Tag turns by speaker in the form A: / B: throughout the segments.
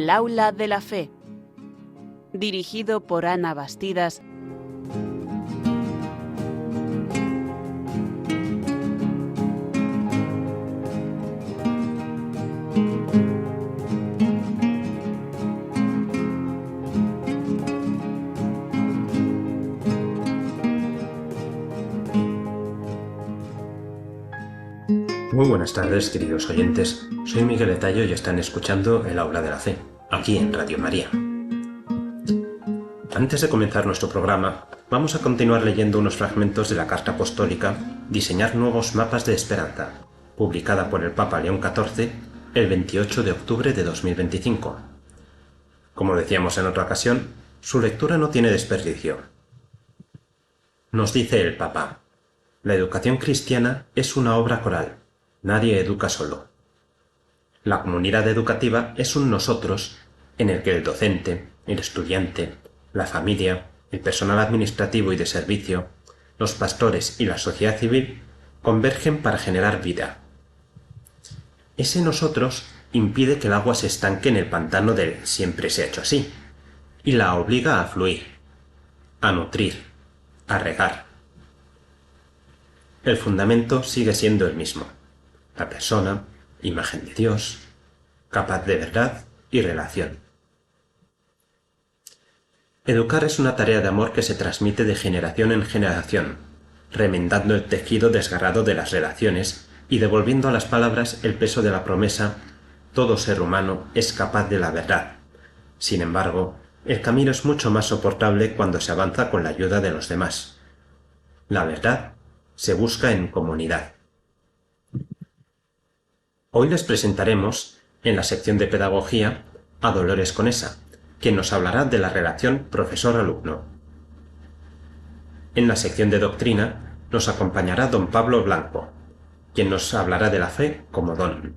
A: El aula de la fe, dirigido por Ana Bastidas.
B: Muy buenas tardes, queridos oyentes. Soy Miguel Etallo y están escuchando El Aula de la Fe, aquí en Radio María. Antes de comenzar nuestro programa, vamos a continuar leyendo unos fragmentos de la Carta Apostólica Diseñar nuevos mapas de esperanza, publicada por el Papa León XIV el 28 de octubre de 2025. Como decíamos en otra ocasión, su lectura no tiene desperdicio. Nos dice el Papa: la educación cristiana es una obra coral. Nadie educa solo. La comunidad educativa es un nosotros en el que el docente, el estudiante, la familia, el personal administrativo y de servicio, los pastores y la sociedad civil convergen para generar vida. Ese nosotros impide que el agua se estanque en el pantano del siempre se ha hecho así y la obliga a fluir, a nutrir, a regar. El fundamento sigue siendo el mismo. La persona, imagen de Dios, capaz de verdad y relación. Educar es una tarea de amor que se transmite de generación en generación, remendando el tejido desgarrado de las relaciones y devolviendo a las palabras el peso de la promesa: todo ser humano es capaz de la verdad. Sin embargo, el camino es mucho más soportable cuando se avanza con la ayuda de los demás. La verdad se busca en comunidad. Hoy les presentaremos, en la sección de Pedagogía, a Dolores Conesa, quien nos hablará de la relación profesor-alumno. En la sección de Doctrina nos acompañará don Pablo Blanco, quien nos hablará de la fe como don.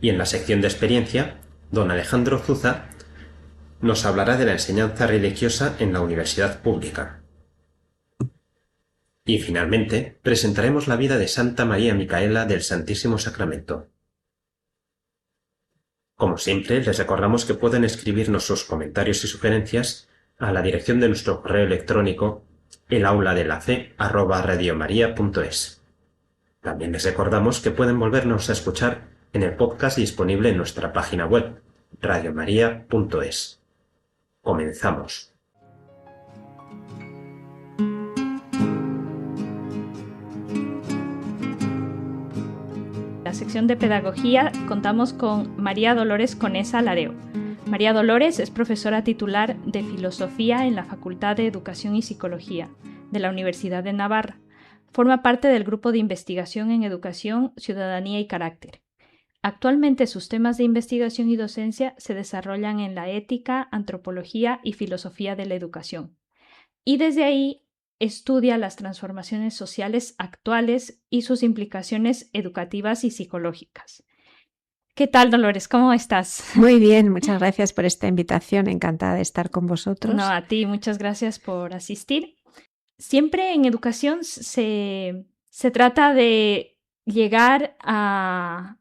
B: Y en la sección de Experiencia, don Alejandro Zuza nos hablará de la enseñanza religiosa en la universidad pública. Y finalmente, presentaremos la vida de Santa María Micaela del Santísimo Sacramento. Como siempre, les recordamos que pueden escribirnos sus comentarios y sugerencias a la dirección de nuestro correo electrónico elauladelaf@radiomaria.es. También les recordamos que pueden volvernos a escuchar en el podcast disponible en nuestra página web, radiomaria.es. Comenzamos.
C: En la sección de Pedagogía contamos con María Dolores Conesa Lareo. María Dolores es profesora titular de Filosofía en la Facultad de Educación y Psicología de la Universidad de Navarra. Forma parte del Grupo de Investigación en Educación, Ciudadanía y Carácter. Actualmente sus temas de investigación y docencia se desarrollan en la ética, antropología y filosofía de la educación. Y desde ahí estudia las transformaciones sociales actuales y sus implicaciones educativas y psicológicas. ¿Qué tal, Dolores? ¿Cómo estás?
D: Muy bien, muchas gracias por esta invitación. Encantada de estar con vosotros.
C: No, a ti, muchas gracias por asistir. Siempre en educación se trata de llegar a,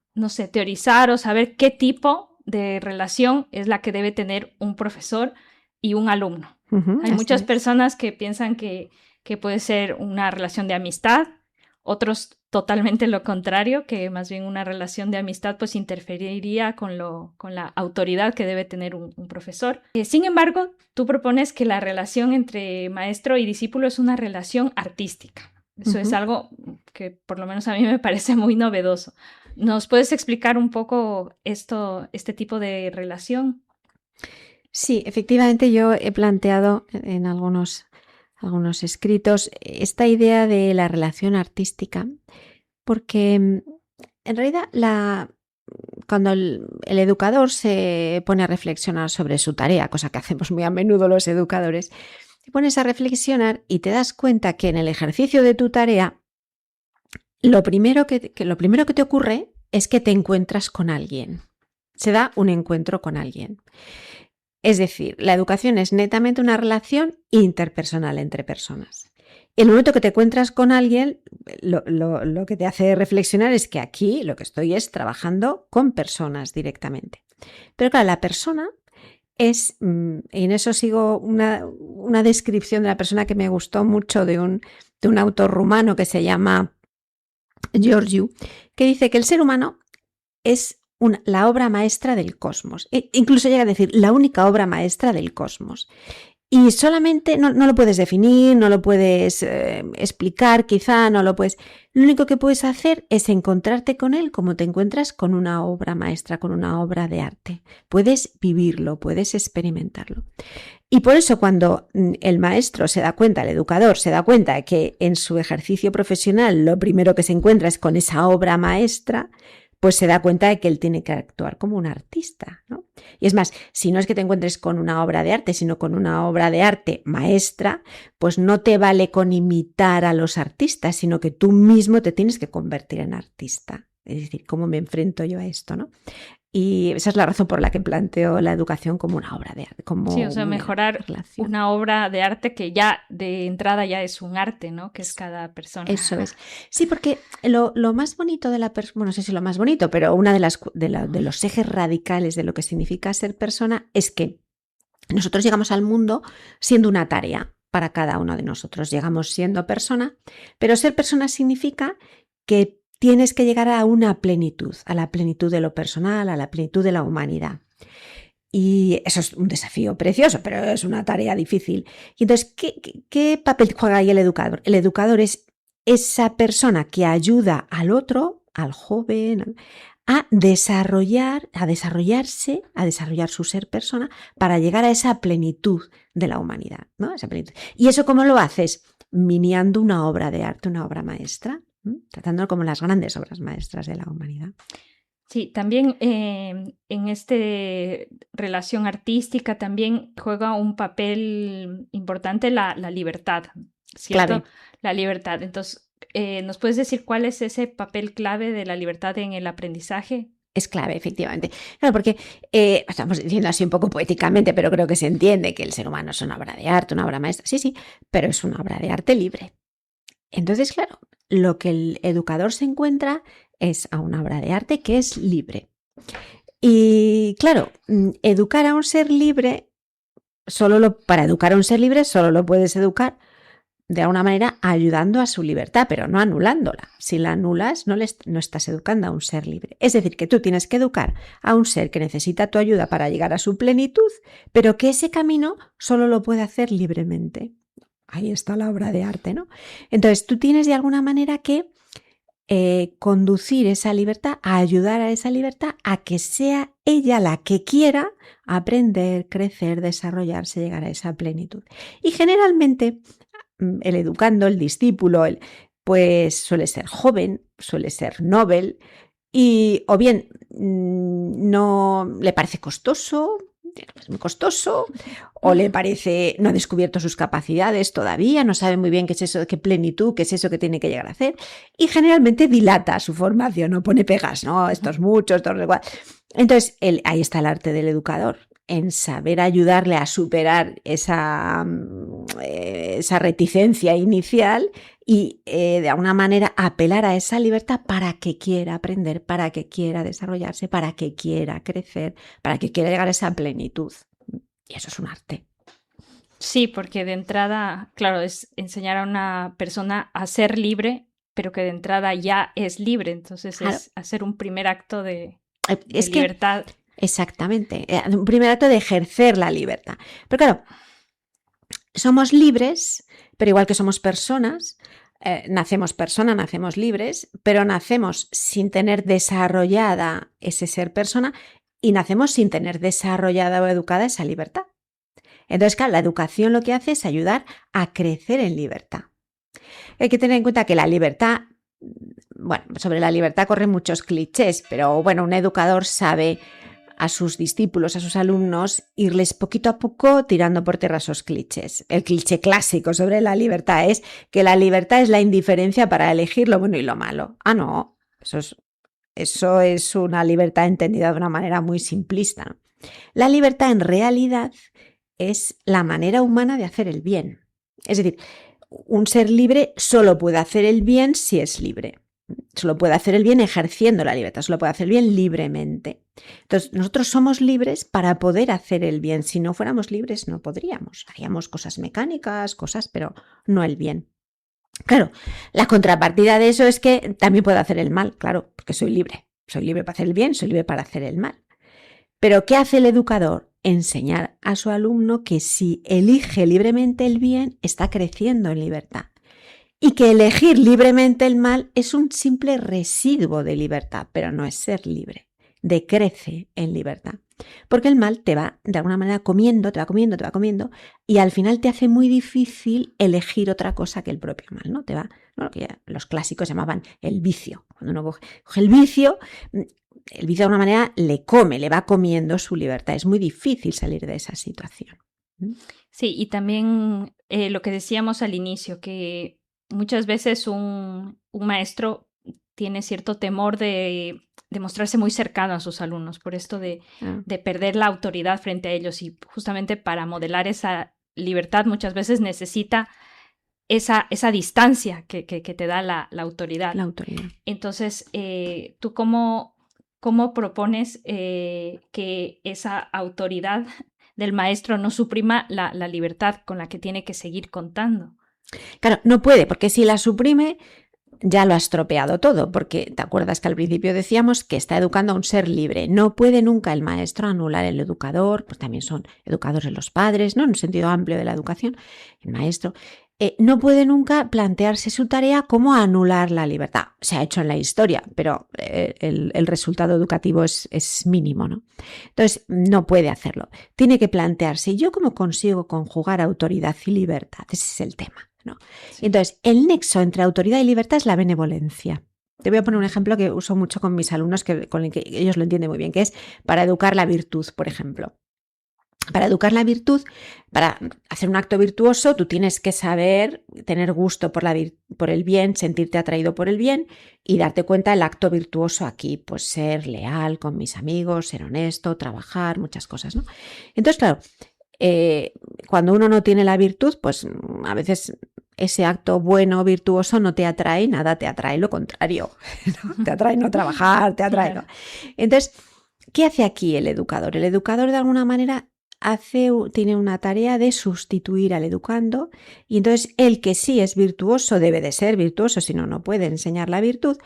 C: teorizar o saber qué tipo de relación es la que debe tener un profesor y un alumno. Hay muchas personas que piensan que puede ser una relación de amistad, otros totalmente lo contrario, que más bien una relación de amistad pues interferiría con la autoridad que debe tener un profesor. Sin embargo, tú propones que la relación entre maestro y discípulo es una relación artística. Eso es algo que por lo menos a mí me parece muy novedoso. ¿Nos puedes explicar un poco este tipo de relación?
D: Sí, efectivamente yo he planteado en algunos escritos esta idea de la relación artística, porque en realidad cuando el educador se pone a reflexionar sobre su tarea, cosa que hacemos muy a menudo los educadores, te pones a reflexionar y te das cuenta que en el ejercicio de tu tarea lo primero que te ocurre es que te encuentras con alguien. Se da un encuentro con alguien. Es decir, la educación es netamente una relación interpersonal entre personas. El momento que te encuentras con alguien, lo que te hace reflexionar es que aquí lo que estoy es trabajando con personas directamente. Pero claro, la persona es, y en eso sigo una descripción de la persona que me gustó mucho de un autor rumano que se llama Georgiou, que dice que el ser humano es la obra maestra del cosmos. Incluso llega a decir la única obra maestra del cosmos. Y solamente no lo puedes definir, no lo puedes explicar, quizá no lo puedes. Lo único que puedes hacer es encontrarte con él como te encuentras con una obra maestra, con una obra de arte. Puedes vivirlo, puedes experimentarlo. Y por eso cuando el maestro se da cuenta, el educador se da cuenta de que en su ejercicio profesional lo primero que se encuentra es con esa obra maestra, pues se da cuenta de que él tiene que actuar como un artista, ¿no? Y es más, si no es que te encuentres con una obra de arte, sino con una obra de arte maestra, pues no te vale con imitar a los artistas, sino que tú mismo te tienes que convertir en artista. Es decir, ¿cómo me enfrento yo a esto, no? Y esa es la razón por la que planteo la educación como una obra de arte. Como
C: sí, o sea, mejorar una obra de arte que ya de entrada ya es un arte, ¿no? Que es cada persona.
D: Eso es. Sí, porque lo más bonito de la persona, bueno, no sé si lo más bonito, pero una de los ejes radicales de lo que significa ser persona es que nosotros llegamos al mundo siendo una tarea para cada uno de nosotros. Llegamos siendo persona, pero ser persona significa que tienes que llegar a una plenitud, a la plenitud de lo personal, a la plenitud de la humanidad. Y eso es un desafío precioso, pero es una tarea difícil. Y entonces, ¿qué papel juega ahí el educador? El educador es esa persona que ayuda al otro, al joven, a desarrollarse, a desarrollar su ser persona para llegar a esa plenitud de la humanidad, ¿no? Esa plenitud. ¿Y eso cómo lo haces? Miniando una obra de arte, una obra maestra, tratándolo como las grandes obras maestras de la humanidad.
C: Sí, también en esta relación artística también juega un papel importante la libertad, ¿cierto?
D: Clave.
C: La libertad. Entonces, ¿nos puedes decir cuál es ese papel clave de la libertad en el aprendizaje?
D: Es clave, efectivamente. Claro, porque estamos diciendo así un poco poéticamente, pero creo que se entiende que el ser humano es una obra de arte, una obra maestra. Sí, pero es una obra de arte libre. Entonces, claro, lo que el educador se encuentra es a una obra de arte que es libre. Y claro, educar a un ser libre, para educar a un ser libre solo lo puedes educar de alguna manera ayudando a su libertad, pero no anulándola. Si la anulas, no estás educando a un ser libre. Es decir, que tú tienes que educar a un ser que necesita tu ayuda para llegar a su plenitud, pero que ese camino solo lo puede hacer libremente. Ahí está la obra de arte, ¿no? Entonces, tú tienes de alguna manera que conducir esa libertad, a ayudar a esa libertad a que sea ella la que quiera aprender, crecer, desarrollarse, llegar a esa plenitud. Y generalmente el educando, el discípulo, pues suele ser joven, suele ser noble y o bien no le parece costoso, es muy costoso, o le parece, no ha descubierto sus capacidades todavía, no sabe muy bien qué es eso, qué plenitud, qué es eso que tiene que llegar a hacer, y generalmente dilata su formación, no pone pegas, ¿no? Esto es mucho, esto es igual. Entonces, ahí está el arte del educador, en saber ayudarle a superar esa reticencia inicial y de alguna manera apelar a esa libertad para que quiera aprender, para que quiera desarrollarse, para que quiera crecer, para que quiera llegar a esa plenitud. Y eso es un arte.
C: Sí, porque de entrada, claro, es enseñar a una persona a ser libre, pero que de entrada ya es libre. Entonces claro, es hacer un primer acto de libertad.
D: Exactamente, un primer acto de ejercer la libertad. Pero claro, somos libres, pero igual que somos personas, nacemos libres, pero nacemos sin tener desarrollada ese ser persona y nacemos sin tener desarrollada o educada esa libertad. Entonces, claro, la educación lo que hace es ayudar a crecer en libertad. Hay que tener en cuenta que la libertad, bueno, sobre la libertad corren muchos clichés, pero bueno, un educador sabe a sus discípulos, a sus alumnos, irles poquito a poco tirando por tierra esos clichés. El cliché clásico sobre la libertad es que la libertad es la indiferencia para elegir lo bueno y lo malo. Ah, no, eso es una libertad entendida de una manera muy simplista. La libertad en realidad es la manera humana de hacer el bien. Es decir, un ser libre solo puede hacer el bien si es libre. Solo puede hacer el bien ejerciendo la libertad, solo puede hacer el bien libremente. Entonces, nosotros somos libres para poder hacer el bien. Si no fuéramos libres, no podríamos. Haríamos cosas mecánicas, pero no el bien. Claro, la contrapartida de eso es que también puedo hacer el mal, claro, porque soy libre. Soy libre para hacer el bien, soy libre para hacer el mal. Pero ¿qué hace el educador? Enseñar a su alumno que si elige libremente el bien, está creciendo en libertad. Y que elegir libremente el mal es un simple residuo de libertad, pero no es ser libre. Decrece en libertad. Porque el mal te va, de alguna manera, comiendo, te va comiendo, y al final te hace muy difícil elegir otra cosa que el propio mal, ¿no? Te va, ¿no? Lo que ya los clásicos llamaban el vicio. Cuando uno coge el vicio de alguna manera le come, le va comiendo su libertad. Es muy difícil salir de esa situación.
C: Sí, y también lo que decíamos al inicio, que muchas veces un maestro tiene cierto temor de mostrarse muy cercano a sus alumnos, por esto de perder la autoridad frente a ellos, y justamente para modelar esa libertad muchas veces necesita esa distancia que te da la autoridad.
D: La autoridad.
C: Entonces, ¿tú cómo propones que esa autoridad del maestro no suprima la libertad con la que tiene que seguir contando?
D: Claro, no puede, porque si la suprime, ya lo ha estropeado todo, porque te acuerdas que al principio decíamos que está educando a un ser libre. No puede nunca el maestro anular el educador, pues también son educadores los padres, ¿no? En un sentido amplio de la educación, el maestro. No puede nunca plantearse su tarea como anular la libertad. Se ha hecho en la historia, pero el resultado educativo es mínimo, ¿no? Entonces, no puede hacerlo. Tiene que plantearse, ¿yo cómo consigo conjugar autoridad y libertad? Ese es el tema, ¿no? Sí. Entonces, el nexo entre autoridad y libertad es la benevolencia. Te voy a poner un ejemplo que uso mucho con mis alumnos, con el que ellos lo entienden muy bien, que es para educar la virtud, por ejemplo. Para educar la virtud, para hacer un acto virtuoso, tú tienes que saber, tener gusto por el bien, sentirte atraído por el bien y darte cuenta del acto virtuoso aquí, pues ser leal con mis amigos, ser honesto, trabajar, muchas cosas, ¿no? Entonces, claro, cuando uno no tiene la virtud, pues a veces ese acto bueno, virtuoso no te atrae nada, te atrae lo contrario, ¿no? Te atrae no trabajar, te atrae, ¿no? Entonces, ¿qué hace aquí el educador? El educador de alguna manera tiene una tarea de sustituir al educando, y entonces el que sí es virtuoso debe de ser virtuoso, si no, no puede enseñar la virtud,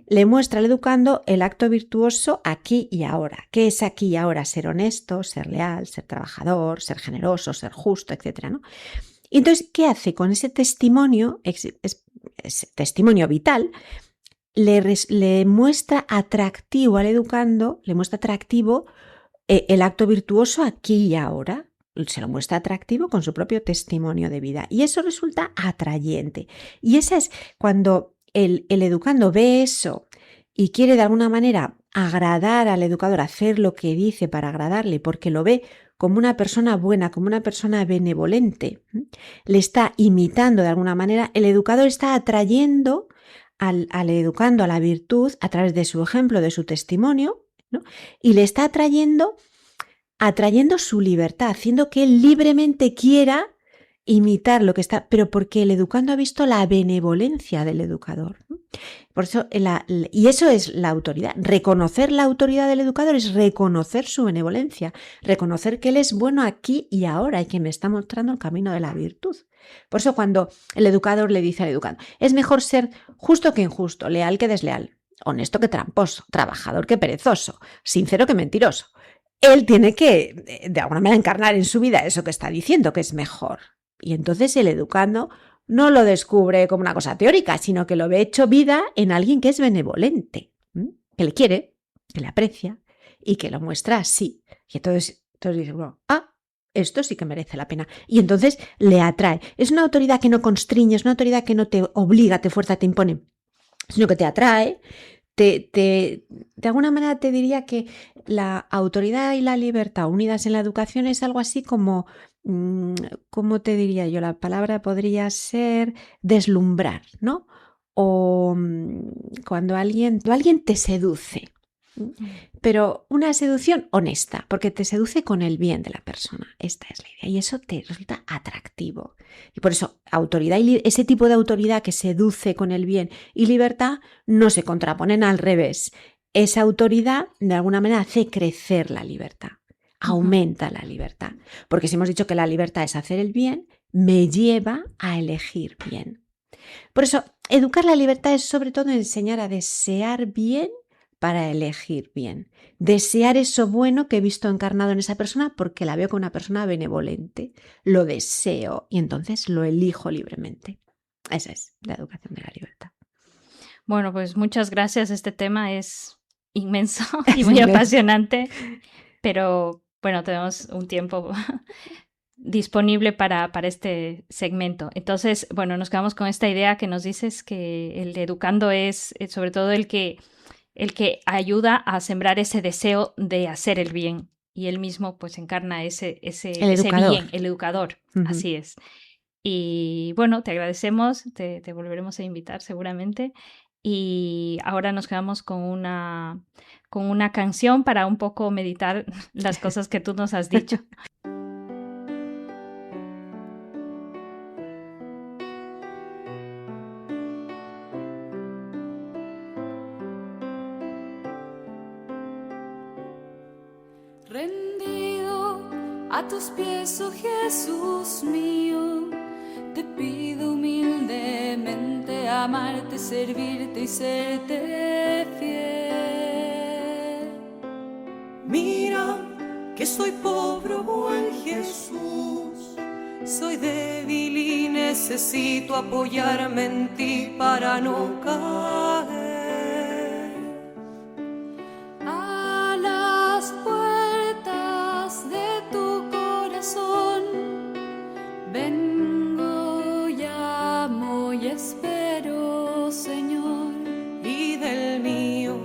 D: le muestra al educando el acto virtuoso aquí y ahora. ¿Qué es aquí y ahora? Ser honesto, ser leal, ser trabajador, ser generoso, ser justo, etc., ¿no? Y entonces, ¿qué hace con ese testimonio, ese testimonio vital? Le muestra atractivo al educando, le muestra atractivo el acto virtuoso aquí y ahora. Se lo muestra atractivo con su propio testimonio de vida, y eso resulta atrayente. Y esa es cuando el educando ve eso y quiere de alguna manera agradar al educador, hacer lo que dice para agradarle, porque lo ve como una persona buena, como una persona benevolente, le está imitando de alguna manera, el educador está atrayendo al educando a la virtud a través de su ejemplo, de su testimonio, ¿no? Y le está atrayendo su libertad, haciendo que él libremente quiera imitar lo que está, pero porque el educando ha visto la benevolencia del educador, ¿no? Por eso, y eso es la autoridad. Reconocer la autoridad del educador es reconocer su benevolencia, reconocer que él es bueno aquí y ahora y que me está mostrando el camino de la virtud. Por eso cuando el educador le dice al educando, es mejor ser justo que injusto, leal que desleal, honesto que tramposo, trabajador que perezoso, sincero que mentiroso. Él tiene que, de alguna manera, encarnar en su vida eso que está diciendo, que es mejor. Y entonces el educando no lo descubre como una cosa teórica, sino que lo ve hecho vida en alguien que es benevolente, que le quiere, que le aprecia y que lo muestra así. Y entonces dice, bueno, esto sí que merece la pena. Y entonces le atrae. Es una autoridad que no constriñe, es una autoridad que no te obliga, te fuerza, te impone, sino que te atrae. De alguna manera te diría que la autoridad y la libertad unidas en la educación es algo así como, ¿cómo te diría yo? La palabra podría ser deslumbrar, ¿no? O cuando alguien te seduce. Pero una seducción honesta, porque te seduce con el bien de la persona. Esta es la idea. Y eso te resulta atractivo. Y por eso, autoridad y ese tipo de autoridad que seduce con el bien y libertad no se contraponen, al revés. Esa autoridad, de alguna manera, hace crecer la libertad. Aumenta la libertad. Porque si hemos dicho que la libertad es hacer el bien, me lleva a elegir bien. Por eso, educar la libertad es sobre todo enseñar a desear bien para elegir bien. Desear eso bueno que he visto encarnado en esa persona porque la veo como una persona benevolente. Lo deseo y entonces lo elijo libremente. Esa es la educación de la libertad.
C: Bueno, pues muchas gracias. Este tema es inmenso y muy apasionante, pero bueno, tenemos un tiempo disponible para este segmento. Entonces, bueno, nos quedamos con esta idea que nos dices que el educando es sobre todo el que ayuda a sembrar ese deseo de hacer el bien, y él mismo pues encarna ese bien, el educador. Así es. Y bueno, te agradecemos, te volveremos a invitar seguramente, y ahora nos quedamos con una canción para un poco meditar las cosas que tú nos has dicho.
E: Rendido a tus pies, oh Jesús mío, te pido humildemente amarte, servirte y serte fiel.
F: Mira que soy pobre, buen Jesús, soy débil y necesito apoyarme en ti para no caer.
E: A las puertas de tu corazón vengo, llamo y espero, Señor.
F: Y del mío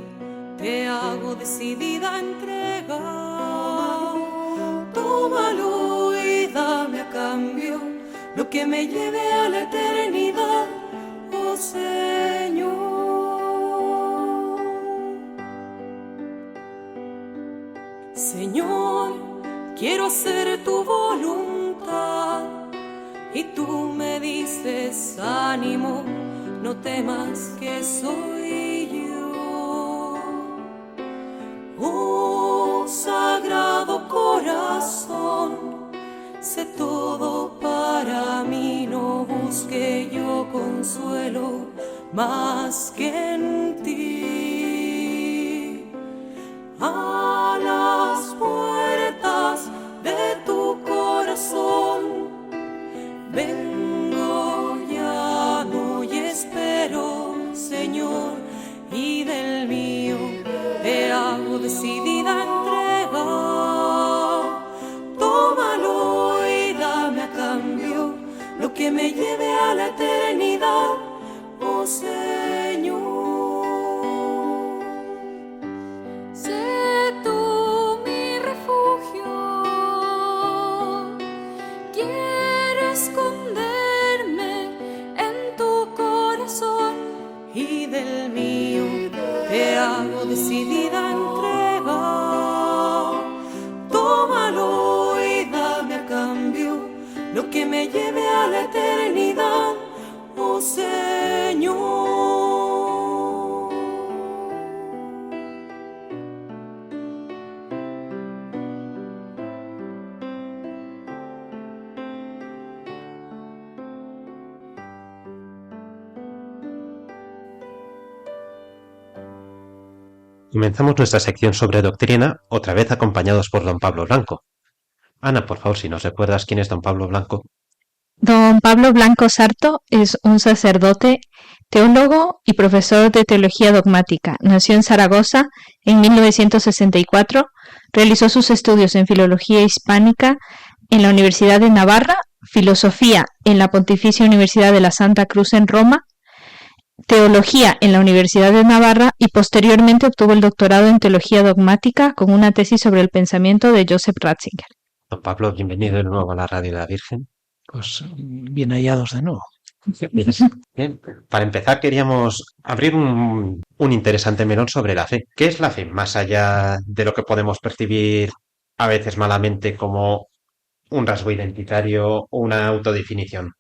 F: te hago decidida entrega. Tómalo y dame a cambio lo que me lleve a la eternidad, oh Señor. Señor, quiero hacer tu voluntad y tú me dices, ánimo, no temas que soy yo. Oh Sagrado Corazón, sé todo para mí, no busque yo consuelo más que en ti. A las puertas de tu corazón vengo, llamo y espero, Señor, y del mío te hago decidida entrega. Tómalo y dame a cambio lo que me lleve a la eternidad, oh Señor.
E: Sé tú mi refugio, quiero esconderme en tu corazón.
F: Y del mío te hago decidida entrega. Tómalo y dame a cambio lo que me lleve a la eternidad, oh Señor.
B: Comenzamos nuestra sección sobre doctrina, otra vez acompañados por don Pablo Blanco. Ana, por favor, si nos recuerdas quién es don Pablo Blanco.
C: Don Pablo Blanco Sarto es un sacerdote, teólogo y profesor de teología dogmática. Nació en Zaragoza en 1964, realizó sus estudios en filología hispánica en la Universidad de Navarra, filosofía en la Pontificia Universidad de la Santa Cruz en Roma, teología en la Universidad de Navarra y posteriormente obtuvo el doctorado en teología dogmática con una tesis sobre el pensamiento de Joseph Ratzinger.
B: Don Pablo, bienvenido de nuevo a la Radio de la Virgen.
G: Pues bien hallados de nuevo.
B: Bien, para empezar queríamos abrir un interesante melón sobre la fe. ¿Qué es la fe? Más allá de lo que podemos percibir a veces malamente como un rasgo identitario o una autodefinición.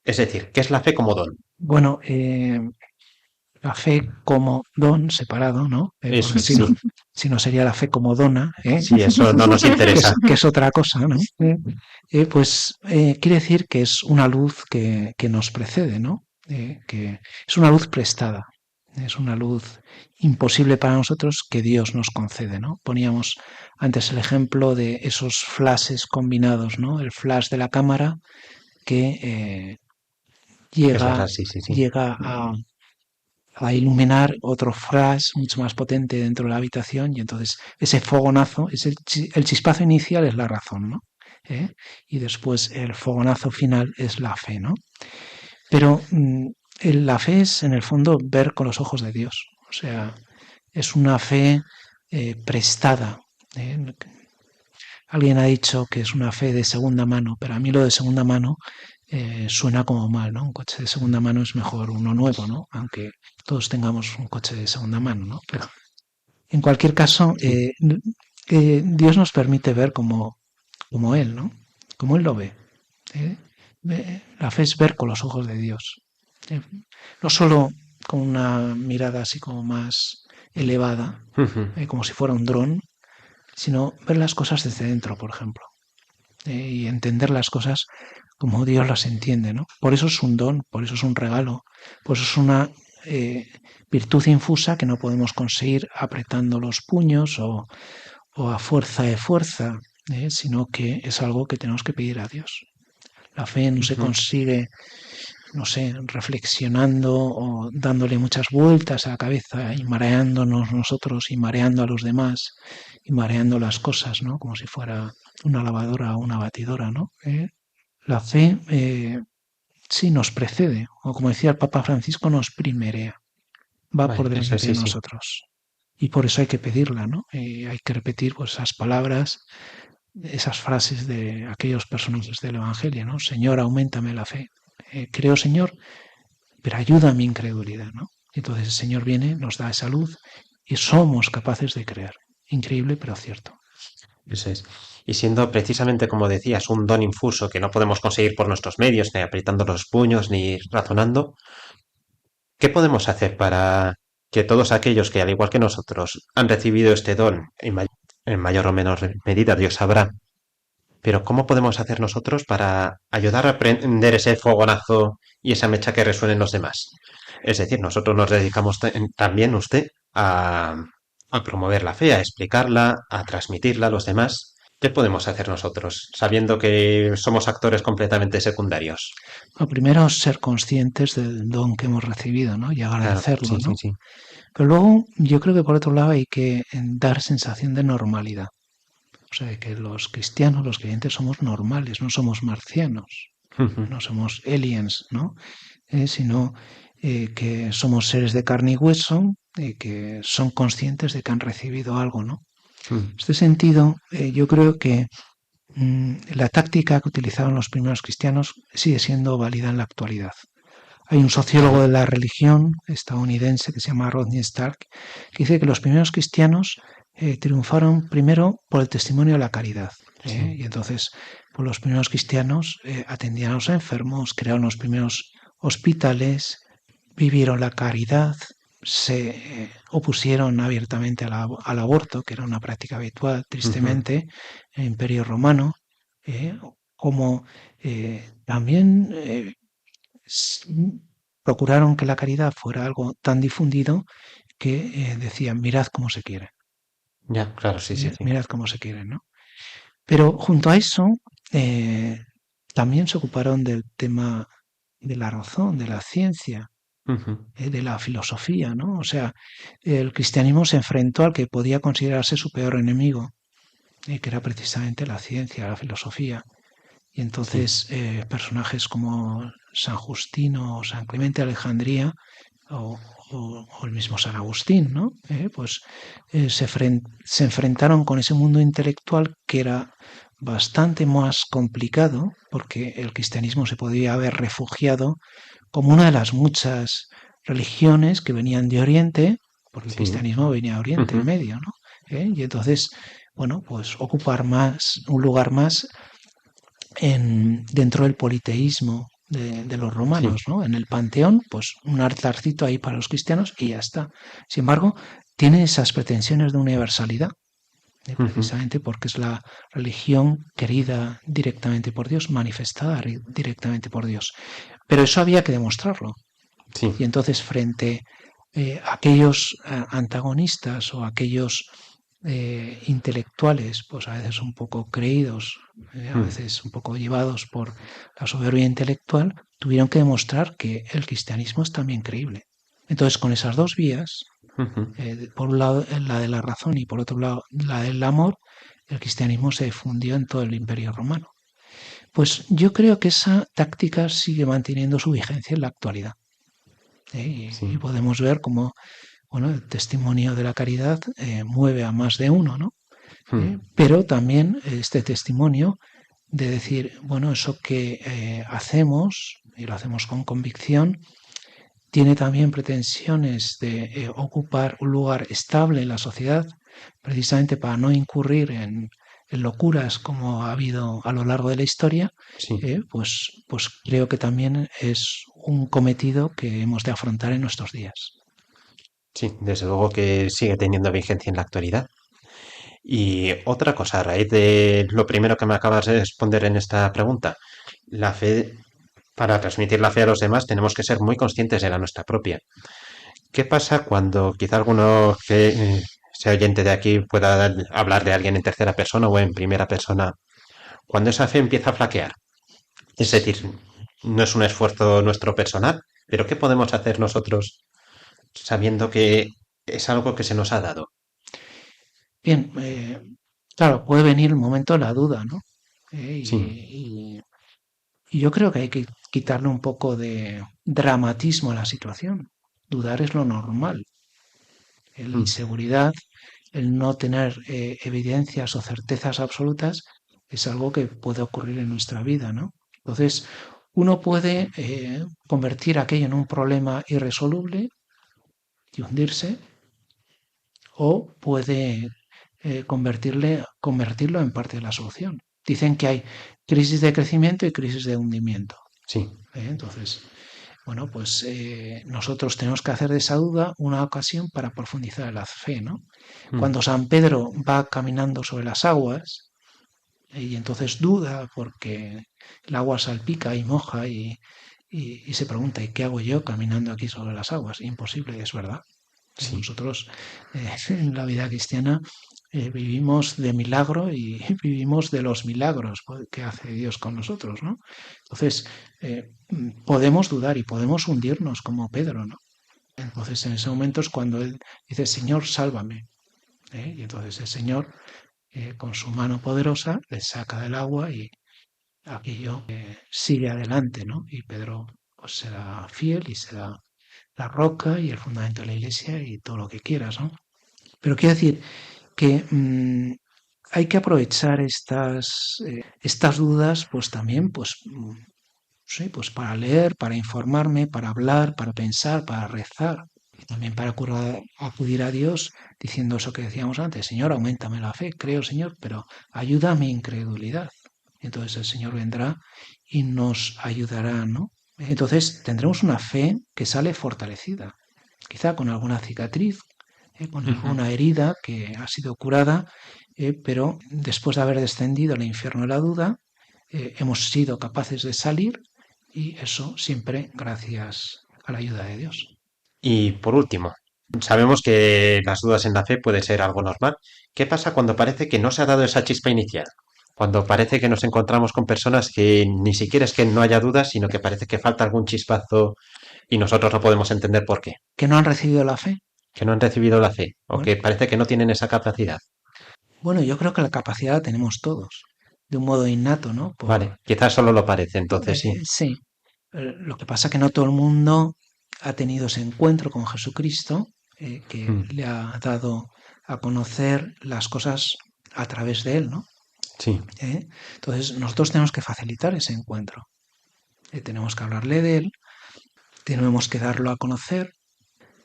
B: Es decir, ¿qué es la fe como don?
G: Bueno, la fe como don separado, ¿no?
B: Eso
G: Porque
B: es, sí.
G: si no sería la fe como dona,
B: Sí, eso no nos interesa.
G: que es otra cosa, ¿no? Quiere decir que es una luz que nos precede, ¿no? Que es una luz prestada, es una luz imposible para nosotros que Dios nos concede, ¿no? Poníamos antes el ejemplo de esos flashes combinados, ¿no? El flash de la cámara que
B: Es verdad, sí, sí, sí.
G: llega a iluminar otro flash mucho más potente dentro de la habitación y entonces ese fogonazo, el chispazo inicial es la razón, ¿no? Y después el fogonazo final es la fe, ¿no? Pero la fe es en el fondo ver con los ojos de Dios, o sea, es una fe prestada. Alguien ha dicho que es una fe de segunda mano, pero a mí lo de segunda mano suena como mal, ¿no? Un coche de segunda mano es mejor uno nuevo, ¿no? Aunque todos tengamos un coche de segunda mano, ¿no? Pero en cualquier caso, Dios nos permite ver como Él, ¿no? Como Él lo ve. ¿eh? La fe es ver con los ojos de Dios. No solo con una mirada así como más elevada, como si fuera un dron, sino ver las cosas desde dentro, por ejemplo, y entender las cosas como Dios las entiende, ¿no? Por eso es un don, por eso es un regalo, por eso es una virtud infusa que no podemos conseguir apretando los puños o a fuerza de fuerza, sino que es algo que tenemos que pedir a Dios. La fe no se consigue, no sé, reflexionando o dándole muchas vueltas a la cabeza y mareándonos nosotros y mareando a los demás y mareando las cosas, ¿no? Como si fuera una lavadora o una batidora, ¿no? La fe sí nos precede, o como decía el Papa Francisco, nos primerea, va por delante de nosotros. Y por eso hay que pedirla, ¿no? Hay que repetir pues, esas palabras, esas frases de aquellos personajes del Evangelio, ¿no? Señor, auméntame la fe. Creo, Señor, pero ayuda a mi incredulidad, ¿no? Entonces el Señor viene, nos da esa luz y somos capaces de creer. Increíble, pero cierto.
B: Eso es. Y siendo precisamente, como decías, un don infuso que no podemos conseguir por nuestros medios, ni apretando los puños, ni razonando, ¿qué podemos hacer para que todos aquellos que, al igual que nosotros, han recibido este don en mayor o menor medida, Dios sabrá, pero cómo podemos hacer nosotros para ayudar a prender ese fogonazo y esa mecha que resuene en los demás? Es decir, nosotros nos dedicamos también, usted, a promover la fe, a explicarla, a transmitirla a los demás. ¿Qué podemos hacer nosotros, sabiendo que somos actores completamente secundarios?
G: Lo primero es ser conscientes del don que hemos recibido, ¿no? Y agradecerlo,
B: claro, sí,
G: ¿no?
B: sí, sí.
G: Pero luego yo creo que por otro lado hay que dar sensación de normalidad. O sea, que los cristianos, los creyentes somos normales, no somos marcianos, no somos aliens, ¿no? Sino que somos seres de carne y hueso, que son conscientes de que han recibido algo, ¿no? En este sentido, yo creo que la táctica que utilizaban los primeros cristianos sigue siendo válida en la actualidad. Hay un sociólogo de la religión estadounidense que se llama Rodney Stark, que dice que los primeros cristianos triunfaron primero por el testimonio de la caridad. Y entonces, pues los primeros cristianos atendían a los enfermos, crearon los primeros hospitales, vivieron la caridad, se opusieron abiertamente al aborto, que era una práctica habitual, tristemente, en el Imperio Romano, como también procuraron que la caridad fuera algo tan difundido que decían, mirad cómo se quiere.
B: Ya, claro, sí, sí, sí.
G: Mirad cómo se quiere, ¿no? Pero junto a eso, también se ocuparon del tema de la razón, de la ciencia, de la filosofía, ¿no? O sea, el cristianismo se enfrentó al que podía considerarse su peor enemigo, que era precisamente la ciencia, la filosofía. Y entonces personajes como San Justino o San Clemente de Alejandría o el mismo San Agustín, ¿no? Se enfrentaron con ese mundo intelectual que era bastante más complicado, porque el cristianismo se podía haber refugiado como una de las muchas religiones que venían de Oriente, porque el
B: Sí.
G: cristianismo venía de Oriente en
B: Ujú.
G: medio, ¿no? Y entonces, bueno, pues ocupar un lugar más dentro del politeísmo de los
B: Sí.
G: romanos, ¿no? En el panteón, pues un altarcito ahí para los cristianos y ya está. Sin embargo, tiene esas pretensiones de universalidad,
B: Ujú.
G: precisamente porque es la religión querida directamente por Dios, manifestada directamente por Dios. Pero eso había que demostrarlo.
B: Sí.
G: Y entonces, frente a aquellos antagonistas o aquellos intelectuales, pues a veces un poco creídos, a veces un poco llevados por la soberbia intelectual, tuvieron que demostrar que el cristianismo es también creíble. Entonces, con esas dos vías,
B: Ujú.
G: por un lado la de la razón y por otro lado la del amor, el cristianismo se difundió en todo el Imperio Romano. Pues yo creo que esa táctica sigue manteniendo su vigencia en la actualidad. Y
B: Sí.
G: podemos ver cómo, bueno, el testimonio de la caridad mueve a más de uno, ¿no? Pero también este testimonio de decir, bueno, eso que hacemos, y lo hacemos con convicción, tiene también pretensiones de ocupar un lugar estable en la sociedad, precisamente para no incurrir en locuras como ha habido a lo largo de la historia,
B: Sí.
G: pues creo que también es un cometido que hemos de afrontar en nuestros días.
B: Sí, desde luego que sigue teniendo vigencia en la actualidad. Y otra cosa, a raíz de lo primero que me acabas de responder en esta pregunta, la fe, para transmitir la fe a los demás tenemos que ser muy conscientes de la nuestra propia. ¿Qué pasa cuando quizá alguno que sea oyente de aquí pueda hablar de alguien en tercera persona o en primera persona? Cuando esa fe empieza a flaquear. Es decir, no es un esfuerzo nuestro personal, pero ¿qué podemos hacer nosotros sabiendo que es algo que se nos ha dado?
G: Bien, claro, puede venir el momento de la duda, ¿no?
B: Sí.
G: Y yo creo que hay que quitarle un poco de dramatismo a la situación. Dudar es lo normal. La
B: Mm.
G: inseguridad, el no tener evidencias o certezas absolutas, es algo que puede ocurrir en nuestra vida, ¿no? Entonces, uno puede convertir aquello en un problema irresoluble y hundirse, o puede convertirlo en parte de la solución. Dicen que hay crisis de crecimiento y crisis de hundimiento.
B: Sí.
G: Entonces, bueno, pues nosotros tenemos que hacer de esa duda una ocasión para profundizar en la fe, ¿no?
B: Mm.
G: Cuando San Pedro va caminando sobre las aguas y entonces duda porque el agua salpica y moja y se pregunta, ¿y qué hago yo caminando aquí sobre las aguas? Imposible, es verdad.
B: Sí.
G: Nosotros en la vida cristiana vivimos de milagro y vivimos de los milagros que hace Dios con nosotros, ¿no? Entonces, podemos dudar y podemos hundirnos como Pedro, ¿no? Entonces, en ese momento es cuando él dice, Señor, sálvame. Y entonces el Señor, con su mano poderosa, le saca del agua y aquello sigue adelante, ¿no? Y Pedro pues, será fiel y será la roca y el fundamento de la iglesia y todo lo que quieras, ¿no? Pero quiero decir que hay que aprovechar estas dudas, pues también, pues, sí, pues para leer, para informarme, para hablar, para pensar, para rezar. Y también para acudir a Dios diciendo eso que decíamos antes, Señor, aumentame la fe, creo, Señor, pero ayuda a mi incredulidad. Entonces el Señor vendrá y nos ayudará, ¿no? Entonces tendremos una fe que sale fortalecida, quizá con alguna cicatriz, con alguna herida que ha sido curada, pero después de haber descendido al infierno de la duda, hemos sido capaces de salir y eso siempre gracias a la ayuda de Dios.
B: Y por último, sabemos que las dudas en la fe puede ser algo normal. ¿Qué pasa cuando parece que no se ha dado esa chispa inicial? Cuando parece que nos encontramos con personas que ni siquiera es que no haya dudas, sino que parece que falta algún chispazo y nosotros no podemos entender por qué.
G: ¿Que no han recibido la fe?
B: Que no han recibido la fe o
G: Bueno,
B: que parece que no tienen esa capacidad.
G: bueno, yo creo que la capacidad la tenemos todos, de un modo innato, ¿no?
B: Vale, quizás solo lo parece, entonces sí.
G: Sí, lo que pasa es que no todo el mundo ha tenido ese encuentro con Jesucristo, que
B: Mm.
G: le ha dado a conocer las cosas a través de él, ¿no?
B: Sí.
G: Entonces nosotros tenemos que facilitar ese encuentro. Tenemos que hablarle de él, tenemos que darlo a conocer,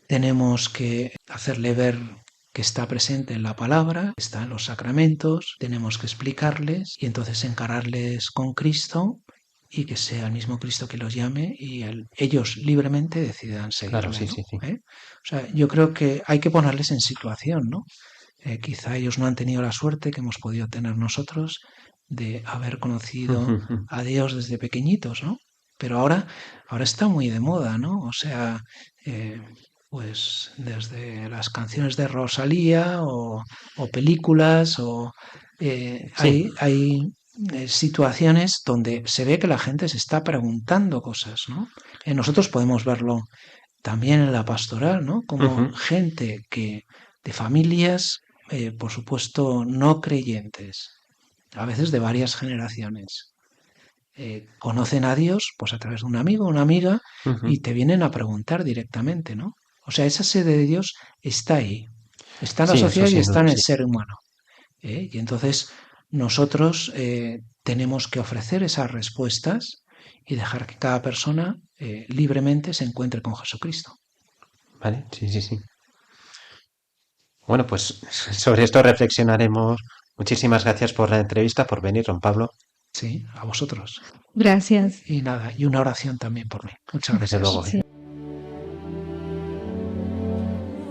G: tenemos que hacerle ver que está presente en la palabra, está en los sacramentos, tenemos que explicarles y entonces encararles con Cristo y que sea el mismo Cristo que los llame y ellos libremente decidan seguirle.
B: Claro, sí,
G: ¿no?
B: sí.
G: O sea, yo creo que hay que ponerles en situación, ¿no? Quizá ellos no han tenido la suerte que hemos podido tener nosotros de haber conocido a Dios desde pequeñitos, ¿no? Pero ahora está muy de moda, ¿no? O sea, pues desde las canciones de Rosalía o películas
B: Sí.
G: hay situaciones donde se ve que la gente se está preguntando cosas, ¿no? Nosotros podemos verlo también en la pastoral, ¿no? Como gente de familias, por supuesto, no creyentes, a veces de varias generaciones, conocen a Dios pues a través de un amigo o una amiga y te vienen a preguntar directamente, ¿no? O sea, esa sede de Dios está ahí, está en la
B: Sí, eso
G: sociedad y
B: sin
G: está
B: duda,
G: en el
B: sí.
G: ser humano. Y entonces nosotros tenemos que ofrecer esas respuestas y dejar que cada persona libremente se encuentre con Jesucristo.
B: Vale, sí. Bueno, pues sobre esto reflexionaremos. Muchísimas gracias por la entrevista, por venir, don Pablo.
G: Sí, a vosotros.
C: Gracias.
G: Y nada, y una oración también por mí. Muchas
B: Desde
G: gracias.
B: luego.
C: Sí.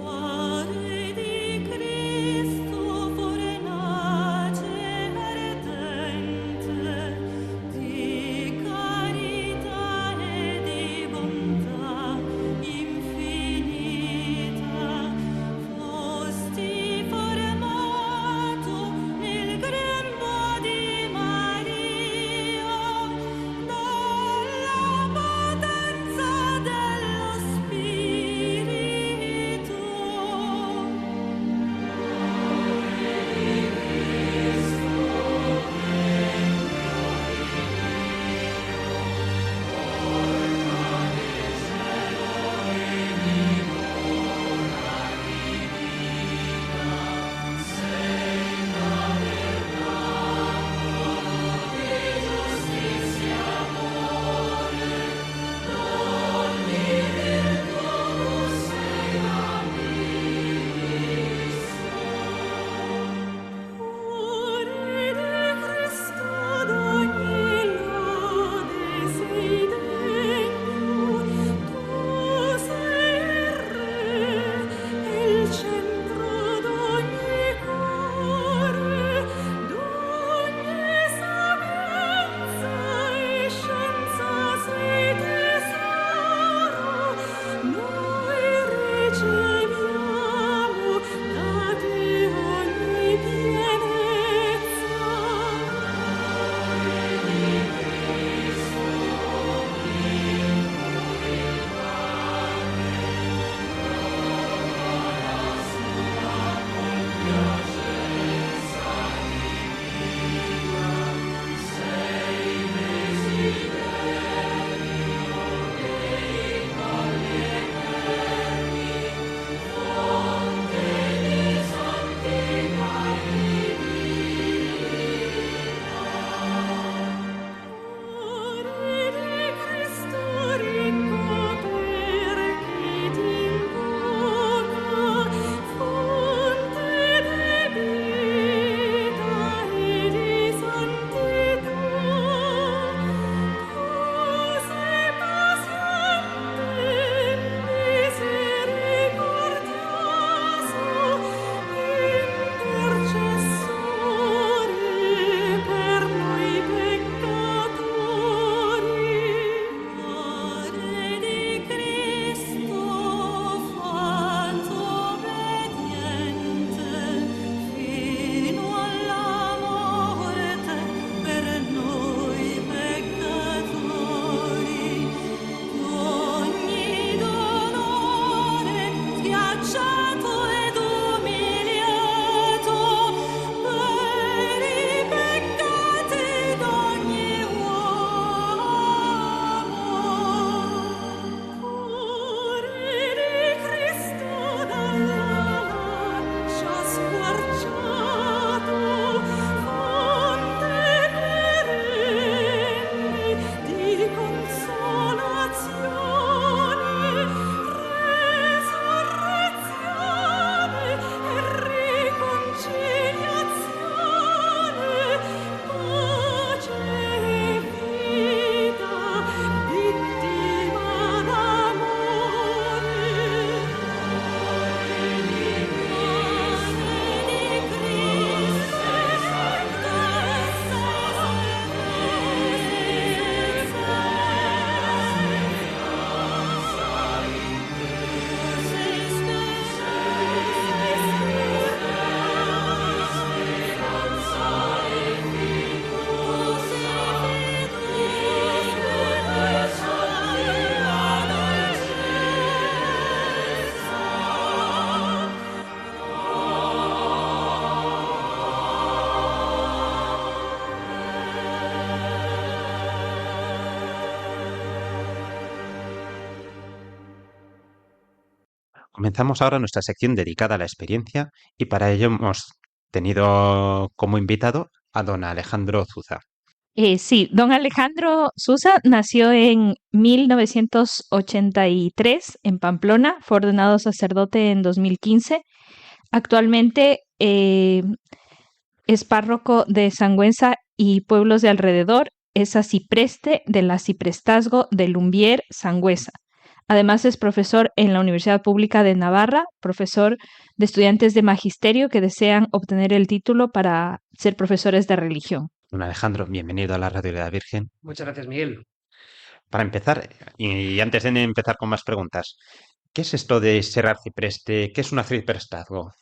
E: Cuore di Cristo forenace ardente, di carità e di bontà infinita, fosti formato nel grembo di Maria, dalla potenza del
B: Comenzamos ahora nuestra sección dedicada a la experiencia y para ello hemos tenido como invitado a don Alejandro Zuza.
C: Sí, don Alejandro Susa nació en 1983 en Pamplona, fue ordenado sacerdote en 2015. Actualmente es párroco de Sangüenza y pueblos de alrededor, es arcipreste del arciprestazgo de Lumbier, Sangüesa. Además es profesor en la Universidad Pública de Navarra, profesor de estudiantes de magisterio que desean obtener el título para ser profesores de religión.
B: Don Alejandro, bienvenido a la Radio de la Virgen.
H: Muchas gracias, Miguel.
B: Para empezar, y antes de empezar con más preguntas, ¿qué es esto de ser arcipreste? ¿Qué es un arciprestazgo?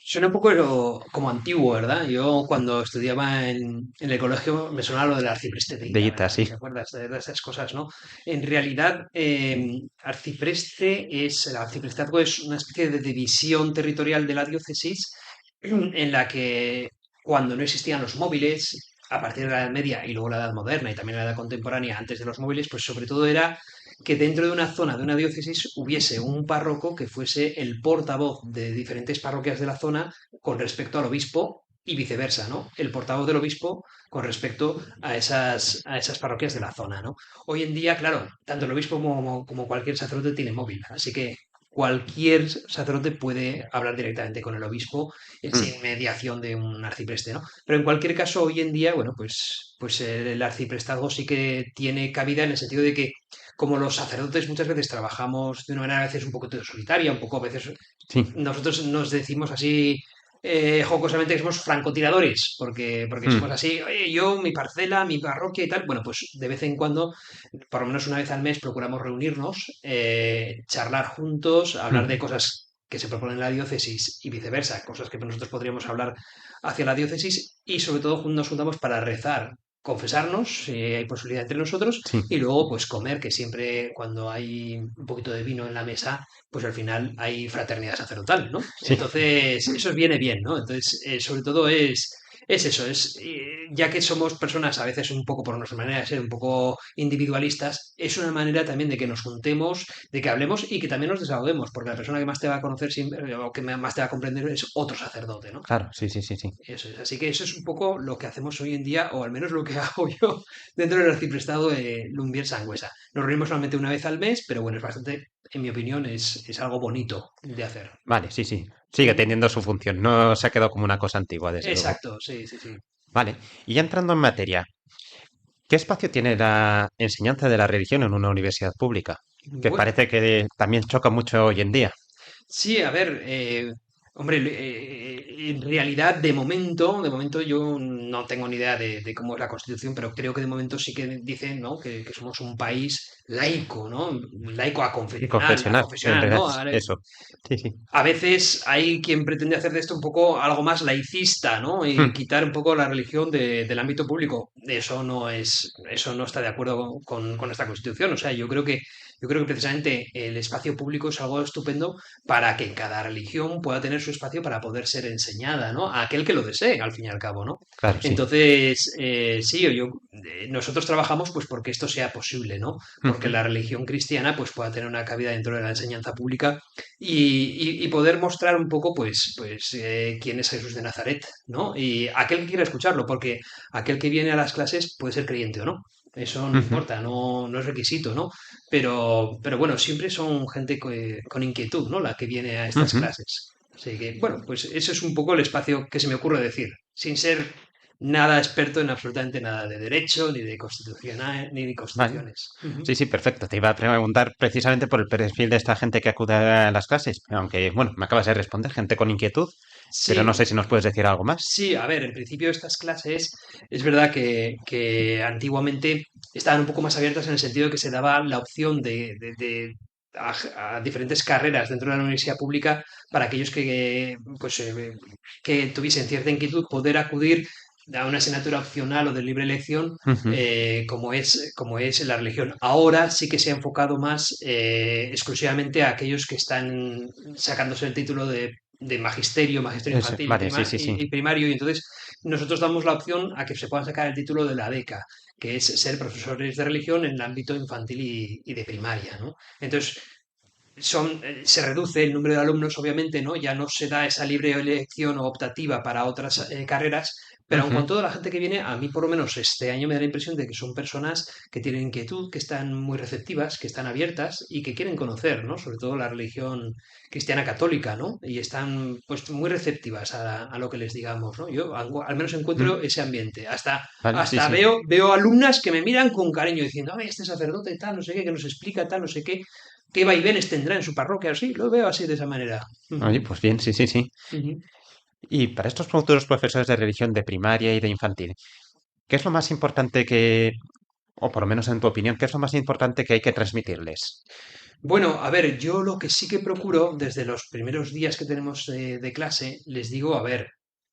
H: Suena un poco como antiguo, ¿verdad? Yo cuando estudiaba en el colegio me sonaba lo del arcipreste de Ita,
B: De Ita,
H: ¿verdad?
B: sí.
H: ¿Te acuerdas de esas cosas, no? En realidad, el arciprestazgo es una especie de división territorial de la diócesis en la que cuando no existían los móviles, a partir de la Edad Media y luego la Edad Moderna y también la Edad Contemporánea antes de los móviles, pues sobre todo era que dentro de una zona, de una diócesis, hubiese un párroco que fuese el portavoz de diferentes parroquias de la zona con respecto al obispo y viceversa, ¿no? El portavoz del obispo con respecto a esas parroquias de la zona, ¿no? Hoy en día, claro, tanto el obispo como cualquier sacerdote tiene móvil, así que cualquier sacerdote puede hablar directamente con el obispo sin mediación de un arcipreste, ¿no? Pero en cualquier caso, hoy en día, bueno, pues el arciprestazgo sí que tiene cabida en el sentido de que como los sacerdotes muchas veces trabajamos de una manera a veces un poco solitaria, un poco a veces
B: Sí.
H: nosotros nos decimos así jocosamente que somos francotiradores, porque somos así, oye, yo, mi parcela, mi parroquia y tal. Bueno, pues de vez en cuando, por lo menos una vez al mes, procuramos reunirnos, charlar juntos, hablar de cosas que se proponen en la diócesis y viceversa, cosas que nosotros podríamos hablar hacia la diócesis y sobre todo nos juntamos para rezar, confesarnos, si hay posibilidad entre nosotros,
B: Sí.
H: y luego pues comer, que siempre cuando hay un poquito de vino en la mesa, pues al final hay fraternidad sacerdotal, ¿no?
B: Sí.
H: Entonces, eso viene bien, ¿no? Entonces, sobre todo es eso, ya que somos personas a veces un poco por nuestra manera de ser un poco individualistas, es una manera también de que nos juntemos, de que hablemos y que también nos desahoguemos, porque la persona que más te va a conocer siempre, o que más te va a comprender es otro sacerdote, ¿no?
B: Claro, sí, sí, sí, sí.
H: Eso es. Así que eso es un poco lo que hacemos hoy en día, o al menos lo que hago yo dentro del arciprestado de Lumbier Sangüesa. Nos reunimos solamente una vez al mes, pero bueno, es bastante, en mi opinión, es algo bonito de hacer.
B: Vale, sí, sí. Sigue teniendo su función. No se ha quedado como una cosa antigua, desde luego.
H: Exacto, sí, sí, sí.
B: Vale. Y ya entrando en materia, ¿qué espacio tiene la enseñanza de la religión en una universidad pública? Que
H: Bueno,
B: parece que también choca mucho hoy en día.
H: sí, a ver, hombre, en realidad de momento yo no tengo ni idea de cómo es la Constitución, pero creo que de momento sí que dicen, ¿no? Que somos un país laico, ¿no? Laico
B: Y
H: a
B: confesional, en
H: confesional,
B: realidad
H: ¿no?
B: es eso. Sí, sí.
H: A veces hay quien pretende hacer de esto un poco algo más laicista, ¿no? Y quitar un poco la religión del ámbito público. Eso no está de acuerdo con esta Constitución. O sea, yo creo que precisamente el espacio público es algo estupendo para que cada religión pueda tener su espacio para poder ser enseñada, ¿no? A aquel que lo desee, al fin y al cabo, ¿no?
B: Claro, sí.
H: Entonces, sí, nosotros trabajamos pues porque esto sea posible, ¿no? Porque la religión cristiana pues pueda tener una cabida dentro de la enseñanza pública y poder mostrar un poco, quién es Jesús de Nazaret, ¿no? Y aquel que quiera escucharlo, porque aquel que viene a las clases puede ser creyente o no. Eso no importa, no es requisito, ¿no? Pero bueno, siempre son gente con inquietud, ¿no? La que viene a estas clases. Así que, bueno, pues eso es un poco el espacio que se me ocurre decir, sin ser nada experto en absolutamente nada de derecho, ni de constitucional, ni de
B: Vale.
H: constituciones. Ujú.
B: Sí, sí, perfecto. Te iba a preguntar precisamente por el perfil de esta gente que acude a las clases, aunque, bueno, me acabas de responder, gente con inquietud, pero no
H: Sí,
B: sé si nos puedes decir algo más.
H: sí, a ver, en principio estas clases es verdad que antiguamente estaban un poco más abiertas en el sentido de que se daba la opción a diferentes carreras dentro de la universidad pública para aquellos que tuviesen cierta inquietud poder acudir a una asignatura opcional o de libre elección
B: Ujú.
H: como es la religión. Ahora sí que se ha enfocado más exclusivamente a aquellos que están sacándose el título de magisterio
B: Eso,
H: infantil
B: vale, sí, sí, sí.
H: y primario, y entonces nosotros damos la opción a que se puedan sacar el título de la beca, que es ser profesores de religión en el ámbito infantil y de primaria, ¿no? Entonces, se reduce el número de alumnos, obviamente, ¿no? Ya no se da esa libre elección o optativa para otras carreras, pero aun
B: Ujú.
H: con toda la gente que viene, a mí por lo menos este año me da la impresión de que son personas que tienen inquietud, que están muy receptivas, que están abiertas y que quieren conocer, ¿no? Sobre todo la religión cristiana católica, ¿no? Y están pues muy receptivas a lo que les digamos, ¿no? Yo al menos
B: Mm.
H: encuentro ese ambiente. Hasta,
B: Vale, sí,
H: hasta
B: sí.
H: veo alumnas que me miran con cariño diciendo, ay, este sacerdote tal, no sé qué, que nos explica tal, no sé qué. ¿Qué vaivenes tendrá en su parroquia? Sí, lo veo así de esa manera.
B: Oye,
H: Ujú,
B: pues bien, sí, sí, sí.
H: ujú.
B: Y para estos futuros profesores de religión de primaria y de infantil, ¿qué es lo más importante que, o por lo menos en tu opinión, qué es lo más importante que hay que transmitirles?
H: Bueno, a ver, yo lo que sí que procuro desde los primeros días que tenemos de clase, les digo, a ver,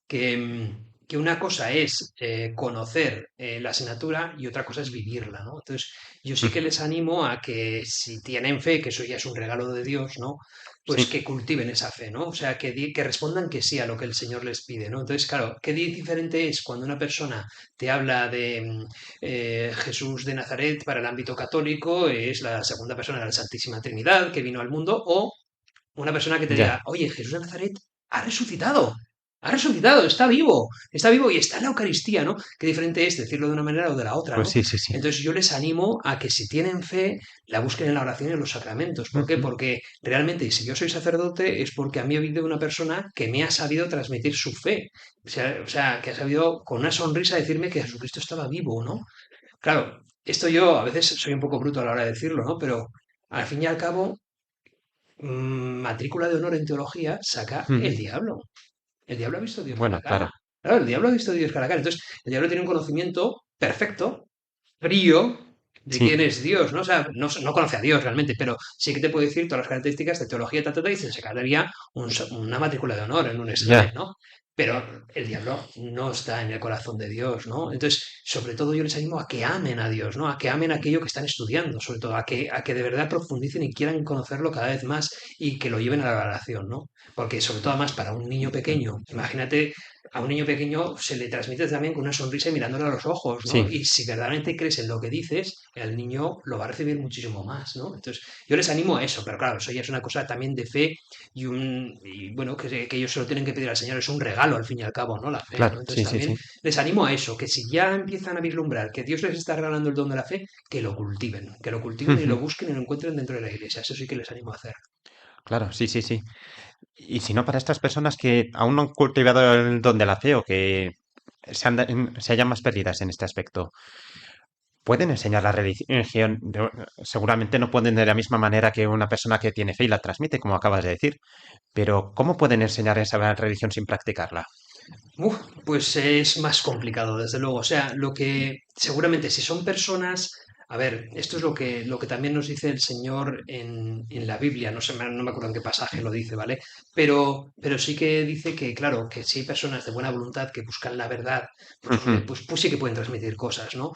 H: que una cosa es conocer la asignatura y otra cosa es vivirla, ¿no? Entonces, yo sí que
B: Ujú.
H: les animo a que si tienen fe, que eso ya es un regalo de Dios, ¿no? Pues
B: Sí,
H: que cultiven esa fe, ¿no? O sea, que respondan que sí a lo que el Señor les pide, ¿no? Entonces, claro, qué diferente es cuando una persona te habla de, Jesús de Nazaret para el ámbito católico es la segunda persona de la Santísima Trinidad que vino al mundo, o una persona que te
B: ya.
H: diga, oye, Jesús de Nazaret ha resucitado, está vivo y está en la Eucaristía, ¿no? Qué diferente es decirlo de una manera o de la otra,
B: Pues
H: ¿no?
B: sí, sí, sí.
H: Entonces yo les animo a que si tienen fe, la busquen en la oración y en los sacramentos. ¿Por qué?
B: Ujú.
H: Porque realmente si yo soy sacerdote es porque a mí ha habido una persona que me ha sabido transmitir su fe. O sea, que ha sabido con una sonrisa decirme que Jesucristo estaba vivo, ¿no? Claro, esto yo a veces soy un poco bruto a la hora de decirlo, ¿no? Pero al fin y al cabo, matrícula de honor en teología saca el
B: Ujú.
H: diablo. El diablo ha visto a Dios cara
B: Bueno,
H: a cara.
B: claro.
H: Claro, el diablo ha visto a Dios cara a cara. Entonces, el diablo tiene un conocimiento perfecto, frío, de
B: Sí,
H: quién es Dios, ¿no? O sea, no conoce a Dios realmente, pero sí que te puede decir todas las características de teología, y se sacaría una matrícula de honor en un examen,
B: ya.
H: ¿no? Pero el diablo no está en el corazón de Dios, ¿no? Entonces, sobre todo yo les animo a que amen a Dios, ¿no? A que amen aquello que están estudiando, sobre todo, a que de verdad profundicen y quieran conocerlo cada vez más y que lo lleven a la oración, ¿no? Porque sobre todo además para un niño pequeño, imagínate, a un niño pequeño se le transmite también con una sonrisa y mirándole a los ojos, ¿no?
B: Sí,
H: Y si verdaderamente crees en lo que dices, el niño lo va a recibir muchísimo más, ¿no? Entonces, yo les animo a eso, pero claro, eso ya es una cosa también de fe y bueno, que ellos se lo tienen que pedir al Señor, es un regalo al fin y al cabo, ¿no? La fe, ¿no?
B: claro,
H: Entonces
B: sí, sí,
H: también
B: sí.
H: les animo a eso, que si ya empiezan a vislumbrar que Dios les está regalando el don de la fe, que lo cultiven y lo
B: Ujú.
H: busquen y lo encuentren dentro de la iglesia, eso sí que les animo a hacer.
B: Claro, sí, sí, sí. Y si no, para estas personas que aún no han cultivado el don de la fe o que se hallan más perdidas en este aspecto, pueden enseñar la religión. Seguramente no pueden de la misma manera que una persona que tiene fe y la transmite, como acabas de decir. Pero ¿cómo pueden enseñar esa religión sin practicarla?
H: Pues es más complicado, desde luego. O sea, lo que seguramente si son personas, a ver, esto es lo que también nos dice el Señor en la Biblia, no sé, no me acuerdo en qué pasaje lo dice, ¿vale? Pero sí que dice que, claro, que si hay personas de buena voluntad que buscan la verdad, pues
B: Ujú.
H: hombre, pues sí que pueden transmitir cosas, ¿no?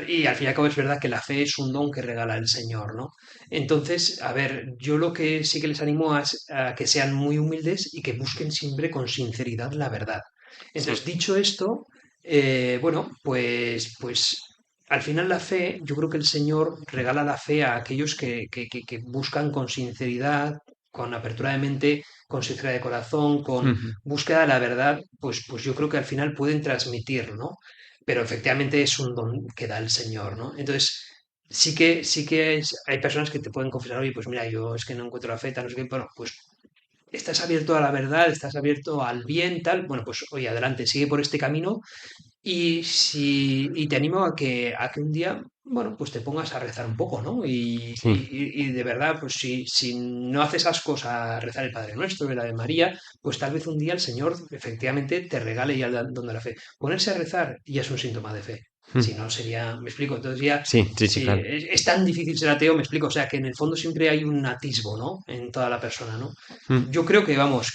H: Y al fin y al cabo es verdad que la fe es un don que regala el Señor, ¿no? Entonces, a ver, yo lo que sí que les animo a que sean muy humildes y que busquen siempre con sinceridad la verdad.
B: Sí,
H: Entonces, dicho esto, bueno, pues al final la fe, yo creo que el Señor regala la fe a aquellos que buscan con sinceridad, con apertura de mente, con sinceridad de corazón, con
B: ujú.
H: búsqueda de la verdad, pues yo creo que al final pueden transmitir, ¿no? Pero efectivamente es un don que da el Señor, ¿no? Entonces, hay personas que te pueden confesar, oye, pues mira, yo es que no encuentro la fe, tal, no sé qué, bueno, pues estás abierto a la verdad, estás abierto al bien, tal, bueno, pues oye, adelante, sigue por este camino y te animo a que un día, bueno, pues te pongas a rezar un poco, ¿no?
B: Sí,
H: Y de verdad, pues si no haces ascos a rezar el Padre Nuestro, el Ave María, pues tal vez un día el Señor efectivamente te regale ya el don de la fe. Ponerse a rezar ya es un síntoma de fe. Si
B: mm,
H: no, sería, me explico, entonces ya,
B: sí, sí, sí,
H: si
B: claro.
H: es tan difícil ser ateo, me explico, o sea, que en el fondo siempre hay un atisbo, ¿no? En toda la persona, ¿no?
B: Mm,
H: Yo creo que, vamos,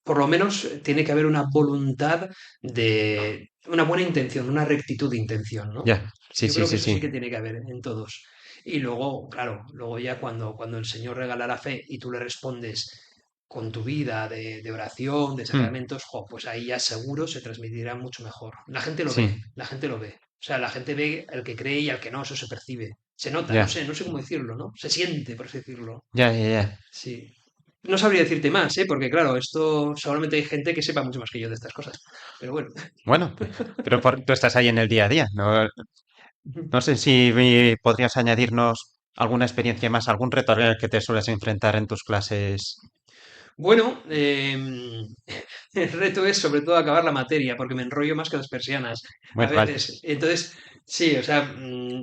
H: por lo menos tiene que haber una voluntad de una buena intención, una rectitud de intención, ¿no?
B: ya, sí,
H: Yo
B: sí,
H: creo que
B: sí,
H: eso sí
B: sí.
H: que tiene que haber en todos. Y luego, claro, luego ya cuando el Señor regala la fe y tú le respondes con tu vida de oración, de
B: Mm,
H: sacramentos, jo, pues ahí ya seguro se transmitirá mucho mejor. La gente lo ve,
B: sí.
H: la gente lo ve. sea, la gente ve al que cree y al que no, eso se percibe. Se nota,
I: Ya,
H: no sé cómo decirlo, ¿no? Se siente, por así decirlo.
I: ya.
H: Sí. No sabría decirte más, ¿eh? Porque claro, esto seguramente hay gente que sepa mucho más que yo de estas cosas. Pero bueno.
I: Bueno, pero tú estás ahí en el día a día. No, no sé si podrías añadirnos alguna experiencia más, algún reto al que te sueles enfrentar en tus clases.
H: Bueno, el reto es sobre todo acabar la materia, porque me enrollo más que las persianas a
I: Bueno, vale.
H: veces. Entonces, sí, o sea,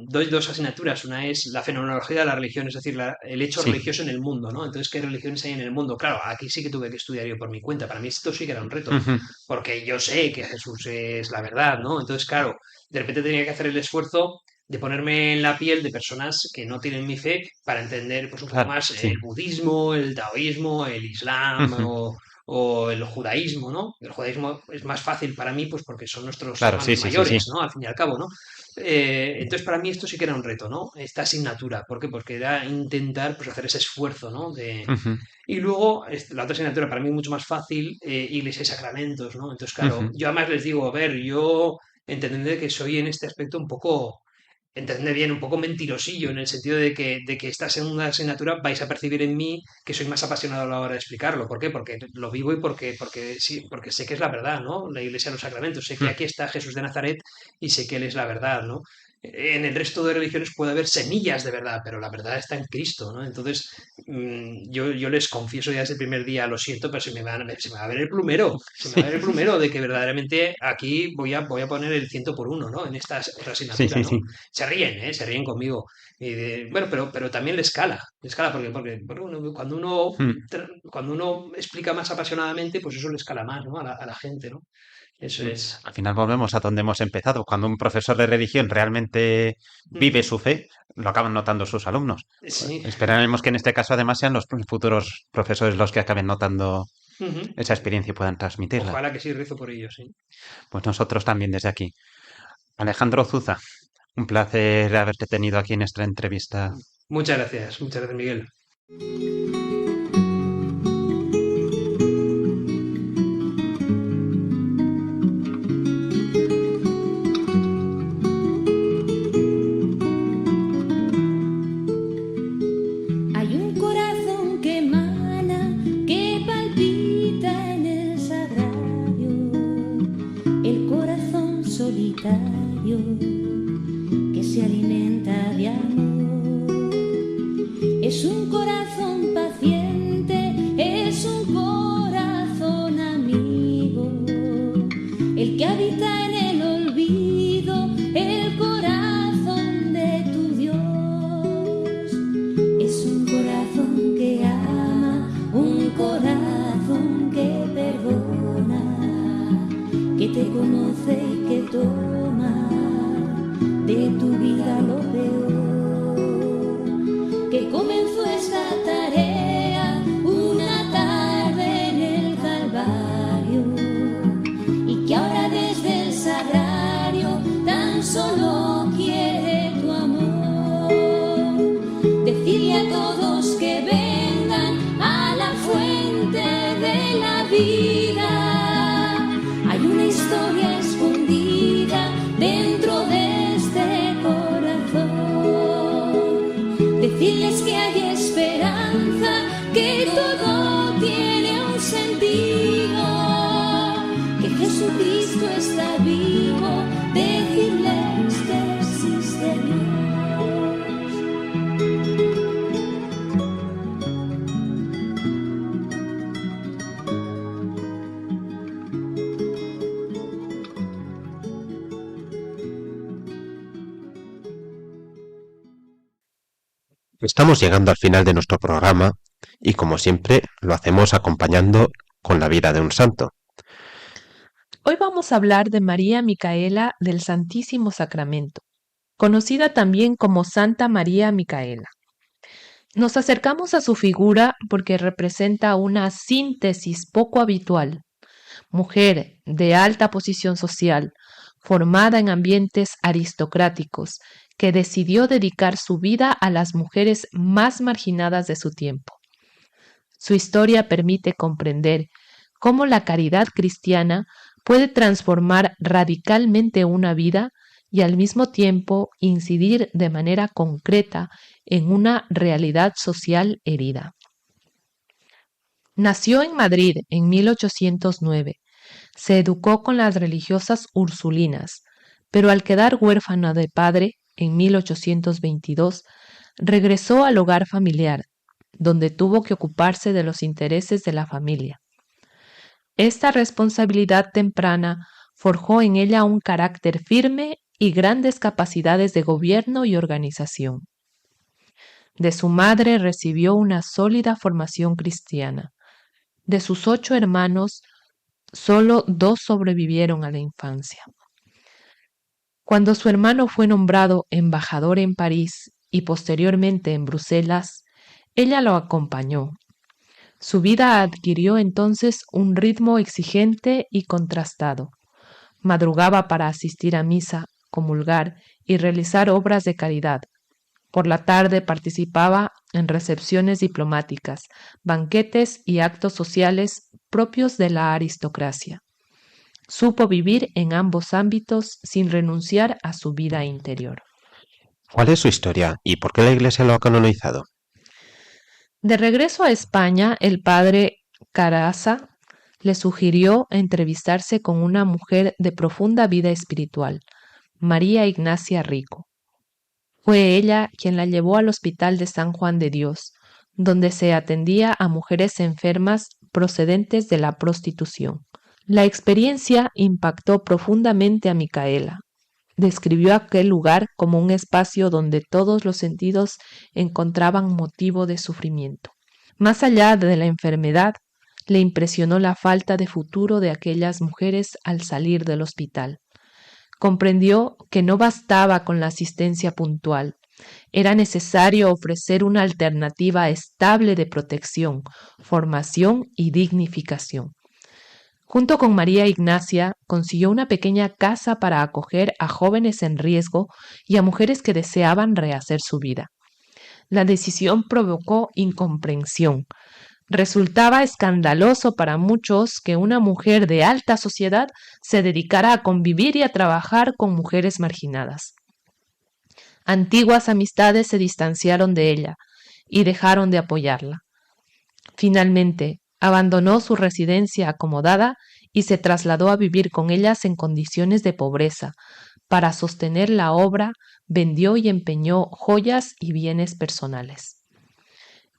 H: doy dos asignaturas. Una es la fenomenología de la religión, es decir, el hecho
I: Sí.
H: religioso en el mundo, ¿no? Entonces, ¿qué religiones hay en el mundo? Claro, aquí sí que tuve que estudiar yo por mi cuenta. Para mí esto sí que era un reto,
I: Ujú.
H: porque yo sé que Jesús es la verdad, ¿no? Entonces, claro, de repente tenía que hacer el esfuerzo de ponerme en la piel de personas que no tienen mi fe para entender pues un poco
I: Claro,
H: más
I: sí.
H: el budismo, el taoísmo, el islam
I: Ujú.
H: o el judaísmo, ¿no? El judaísmo es más fácil para mí pues porque son nuestros
I: Claro, sí,
H: hermanos
I: sí.
H: mayores, ¿no? Al fin y al cabo, ¿no? Entonces para mí esto sí que era un reto, ¿no? Esta asignatura, ¿por qué? Porque era intentar pues hacer ese esfuerzo, ¿no?
I: Ujú,
H: Y luego, la otra asignatura para mí es mucho más fácil, Iglesia y Sacramentos, ¿no? Entonces, claro,
I: ujú.
H: yo además les digo, a ver, yo entended que soy en este aspecto un poco, entended bien, un poco mentirosillo, en el sentido de que esta segunda asignatura vais a percibir en mí que soy más apasionado a la hora de explicarlo. ¿Por qué? Porque lo vivo y porque sí, porque sé que es la verdad, ¿no? La Iglesia de los Sacramentos. Sé que
I: Mm.
H: aquí está Jesús de Nazaret y sé que Él es la verdad, ¿no? En el resto de religiones puede haber semillas de verdad, pero la verdad está en Cristo, ¿no? Entonces, yo les confieso ya desde el primer día, lo siento, pero se me va a ver el plumero, se me va a ver el plumero de que verdaderamente aquí voy a poner el 100 por 1, ¿no? En esta otra
I: Sí,
H: asignatura,
I: sí,
H: ¿no?
I: sí.
H: Se ríen, ¿eh? Se ríen conmigo. Bueno, pero también le escala porque bueno,
I: Mm.
H: cuando uno explica más apasionadamente, pues eso le escala más, ¿no? A la gente, ¿no? Eso
I: Sí.
H: es.
I: Al final volvemos a donde hemos empezado. Cuando un profesor de religión realmente vive
H: Ujú.
I: su fe, lo acaban notando sus alumnos.
H: Sí.
I: Esperaremos que en este caso además sean los futuros profesores los que acaben notando
H: Ujú.
I: esa experiencia y puedan transmitirla.
H: Ojalá que sí, rezo por ellos, sí.
I: Pues nosotros también desde aquí. Alejandro Zuza, un placer haberte tenido aquí en esta entrevista.
H: Muchas gracias, Miguel.
E: Hay un corazón que emana, que palpita en el sagrario, el corazón solitario que se alimenta de amor. Es un corazón paciente, es un corazón amigo, el que habita en el olvido, el corazón de tu Dios. Es un corazón que ama, un corazón que perdona, que te conoce y que toma de tu vida lo peor. Que comenzó esta tarea una tarde en el Calvario y que ahora desde el sagrario tan solo quiere tu amor. Decirle a todos que vengan a la fuente de la vida. Hay una historia escondida dentro de este corazón. Decirles que hay esperanza, que todo tiene un sentido, que Jesucristo está vivo. Decirles que existe Dios.
B: Estamos llegando al final de nuestro programa y como siempre lo hacemos acompañando con la vida de un santo.
J: Hoy vamos a hablar de María Micaela del Santísimo Sacramento, conocida también como Santa María Micaela. Nos acercamos a su figura porque representa una síntesis poco habitual. Mujer de alta posición social, formada en ambientes aristocráticos, que decidió dedicar su vida a las mujeres más marginadas de su tiempo. Su historia permite comprender cómo la caridad cristiana puede transformar radicalmente una vida y al mismo tiempo incidir de manera concreta en una realidad social herida. Nació en Madrid en 1809. Se educó con las religiosas ursulinas, pero al quedar huérfana de padre en 1822, regresó al hogar familiar, donde tuvo que ocuparse de los intereses de la familia. Esta responsabilidad temprana forjó en ella un carácter firme y grandes capacidades de gobierno y organización. De su madre recibió una sólida formación cristiana. De sus 8 hermanos, solo 2 sobrevivieron a la infancia. Cuando su hermano fue nombrado embajador en París y posteriormente en Bruselas, ella lo acompañó. Su vida adquirió entonces un ritmo exigente y contrastado. Madrugaba para asistir a misa, comulgar y realizar obras de caridad. Por la tarde participaba en recepciones diplomáticas, banquetes y actos sociales propios de la aristocracia. Supo vivir en ambos ámbitos sin renunciar a su vida interior.
I: ¿Cuál es su historia y por qué la Iglesia lo ha canonizado?
J: De regreso a España, el padre Caraza le sugirió entrevistarse con una mujer de profunda vida espiritual, María Ignacia Rico. Fue ella quien la llevó al Hospital de San Juan de Dios, donde se atendía a mujeres enfermas procedentes de la prostitución. La experiencia impactó profundamente a Micaela. Describió aquel lugar como un espacio donde todos los sentidos encontraban motivo de sufrimiento. Más allá de la enfermedad, le impresionó la falta de futuro de aquellas mujeres al salir del hospital. Comprendió que no bastaba con la asistencia puntual. Era necesario ofrecer una alternativa estable de protección, formación y dignificación. Junto con María Ignacia, consiguió una pequeña casa para acoger a jóvenes en riesgo y a mujeres que deseaban rehacer su vida. La decisión provocó incomprensión. Resultaba escandaloso para muchos que una mujer de alta sociedad se dedicara a convivir y a trabajar con mujeres marginadas. Antiguas amistades se distanciaron de ella y dejaron de apoyarla. Finalmente, abandonó su residencia acomodada y se trasladó a vivir con ellas en condiciones de pobreza. Para sostener la obra, vendió y empeñó joyas y bienes personales.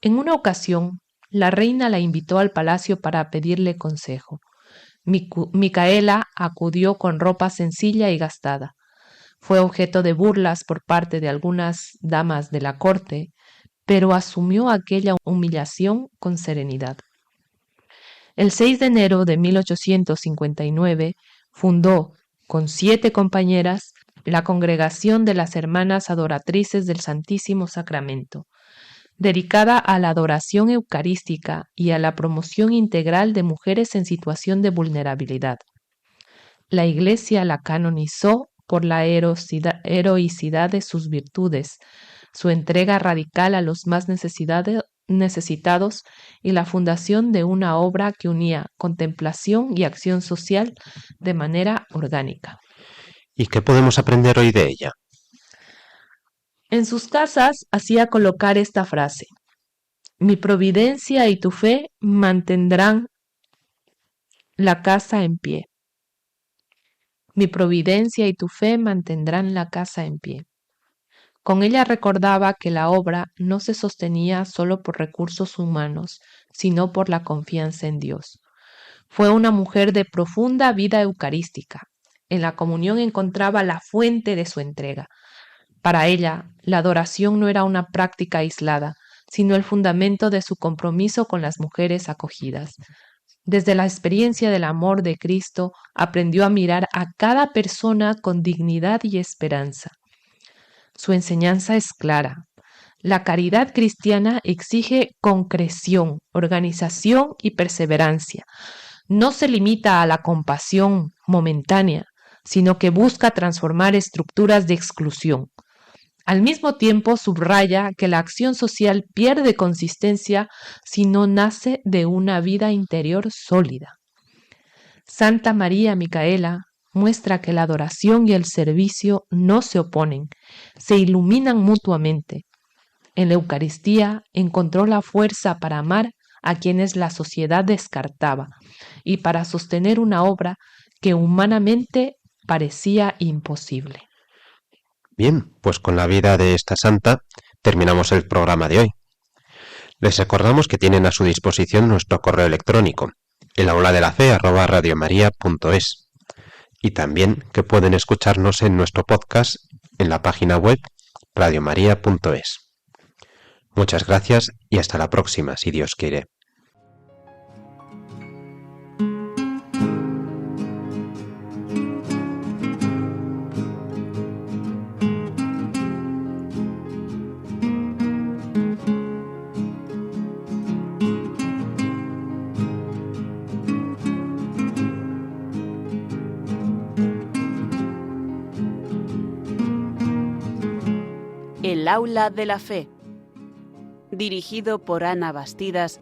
J: En una ocasión, la reina la invitó al palacio para pedirle consejo. Micaela acudió con ropa sencilla y gastada. Fue objeto de burlas por parte de algunas damas de la corte, pero asumió aquella humillación con serenidad. El 6 de enero de 1859 fundó, con 7 compañeras, la Congregación de las Hermanas Adoratrices del Santísimo Sacramento, dedicada a la adoración eucarística y a la promoción integral de mujeres en situación de vulnerabilidad. La Iglesia la canonizó por la heroicidad de sus virtudes, su entrega radical a los más necesitados y la fundación de una obra que unía contemplación y acción social de manera orgánica.
I: ¿Y qué podemos aprender hoy de ella?
J: En sus casas hacía colocar esta frase: mi providencia y tu fe mantendrán la casa en pie. Mi providencia y tu fe mantendrán la casa en pie. Con ella recordaba que la obra no se sostenía solo por recursos humanos, sino por la confianza en Dios. Fue una mujer de profunda vida eucarística. En la comunión encontraba la fuente de su entrega. Para ella, la adoración no era una práctica aislada, sino el fundamento de su compromiso con las mujeres acogidas. Desde la experiencia del amor de Cristo, aprendió a mirar a cada persona con dignidad y esperanza. Su enseñanza es clara. La caridad cristiana exige concreción, organización y perseverancia. No se limita a la compasión momentánea, sino que busca transformar estructuras de exclusión. Al mismo tiempo, subraya que la acción social pierde consistencia si no nace de una vida interior sólida. Santa María Micaela, muestra que la adoración y el servicio no se oponen, se iluminan mutuamente. En la Eucaristía encontró la fuerza para amar a quienes la sociedad descartaba y para sostener una obra que humanamente parecía imposible.
B: Bien, pues con la vida de esta santa terminamos el programa de hoy. Les recordamos que tienen a su disposición nuestro correo electrónico, elaulaDeLaFe@radiomaria.es, y también que pueden escucharnos en nuestro podcast en la página web radiomaria.es. Muchas gracias y hasta la próxima, si Dios quiere.
A: El aula de la fe, dirigido por Ana Bastidas